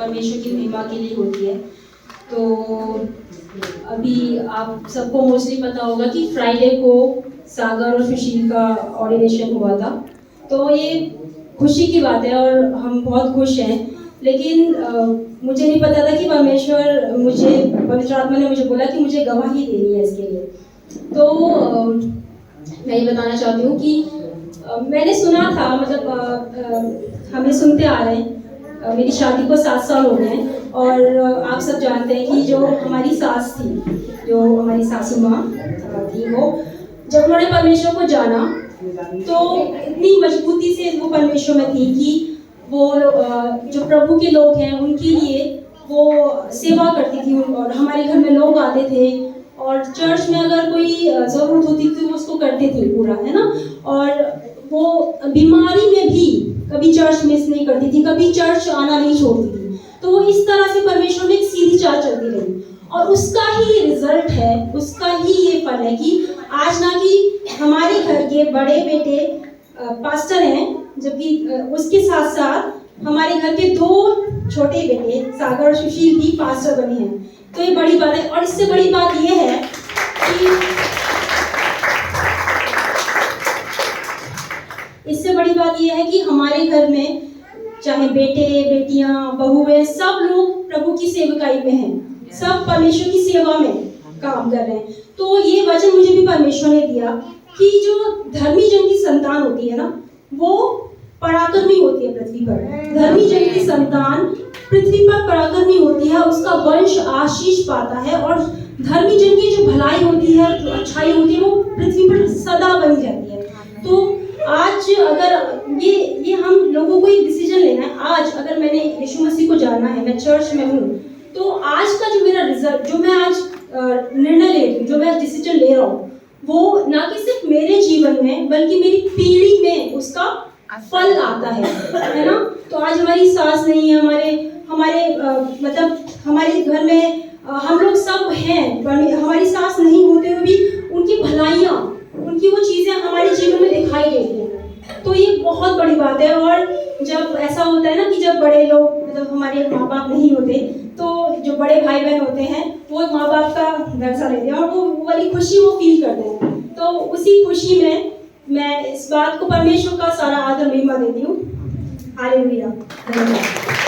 परमेश्वर की महिमा के लिए होती है। तो अभी आप सबको मोस्टली पता होगा कि फ्राइडे को सागर और सुशील का ऑर्डिनेशन हुआ था। तो ये खुशी की बात है और हम बहुत खुश हैं। लेकिन मुझे नहीं पता था कि पवित्र आत्मा ने मुझे बोला कि मुझे गवाही देनी है इसके लिए। तो मैं ये बताना चाहती हूँ कि मैंने सुना था, मतलब हमें सुनते आ रहे हैं, मेरी शादी को 7 साल हो गए हैं और आप सब जानते हैं कि जो हमारी सास थी, जो हमारी सासू माँ थी, वो जब उन्होंने परमेश्वर को जाना तो इतनी मजबूती से वो परमेश्वर में थी कि वो जो प्रभु के लोग हैं उनके लिए वो सेवा करती थी और हमारे घर में लोग आते थे और चर्च में अगर कोई ज़रूरत होती थी वो उसको करते थे पूरा, है ना। और वो बीमारी में भी कभी चर्च मिस नहीं करती थी, कभी चर्च आना नहीं छोड़ती थी। तो वो इस तरह से परमेश्वर में एक सीधी चाल चलती रही और उसका ही रिजल्ट है, उसका ही ये फल है कि आज ना कि हमारे घर के बड़े बेटे पास्टर हैं, जबकि उसके साथ साथ हमारे घर के 2 छोटे बेटे सागर और सुशील भी पास्टर बने हैं। तो ये बड़ी बात है। और इससे बड़ी बात ये है कि हमारे घर में चाहे बेटे बेटियां बहुएं सब लोग प्रभु की सेवकाई में हैं, सब परमेश्वर की सेवा में काम कर रहे हैं। तो ये वचन मुझे भी परमेश्वर ने दिया कि जो धर्मी जन की संतान होती है ना, वो पराक्रमी होती है पृथ्वी पर। धर्मी जन की संतान पृथ्वी पर पराक्रमी होती है, उसका वंश आशीष पाता है और धर्मी जन की जो भलाई होती है, जो अच्छाई होती है, वो पृथ्वी पर सदा बनी रहती है। तो आज अगर ये हम लोगों को एक डिसीजन लेना है, आज अगर मैंने यीशु मसीह को जानना है, मैं चर्च में हूँ, तो आज का जो मेरा रिजल्ट, जो मैं आज निर्णय ले रही हूँ, जो मैं डिसीजन ले रहा हूँ, वो ना कि सिर्फ मेरे जीवन में बल्कि मेरी पीढ़ी में उसका फल आता है ना। तो आज हमारी सास नहीं है, हमारे मतलब हमारे घर में हम लोग सब हैं, हमारी सास नहीं होते हुए भी उनकी भलाइयाँ, उनकी वो चीज़ें हमारे जीवन में दिखाई देती हैं। तो ये बहुत बड़ी बात है। और जब ऐसा होता है ना कि जब बड़े लोग, मतलब हमारे माँ बाप नहीं होते, तो जो बड़े भाई बहन होते हैं वो माँ बाप का दर्जा लेते हैं और वो वाली खुशी वो फील करते हैं। तो उसी खुशी में मैं इस बात को परमेश्वर का सारा आदर महिमा देती हूँ। हालेलुया। धन्यवाद।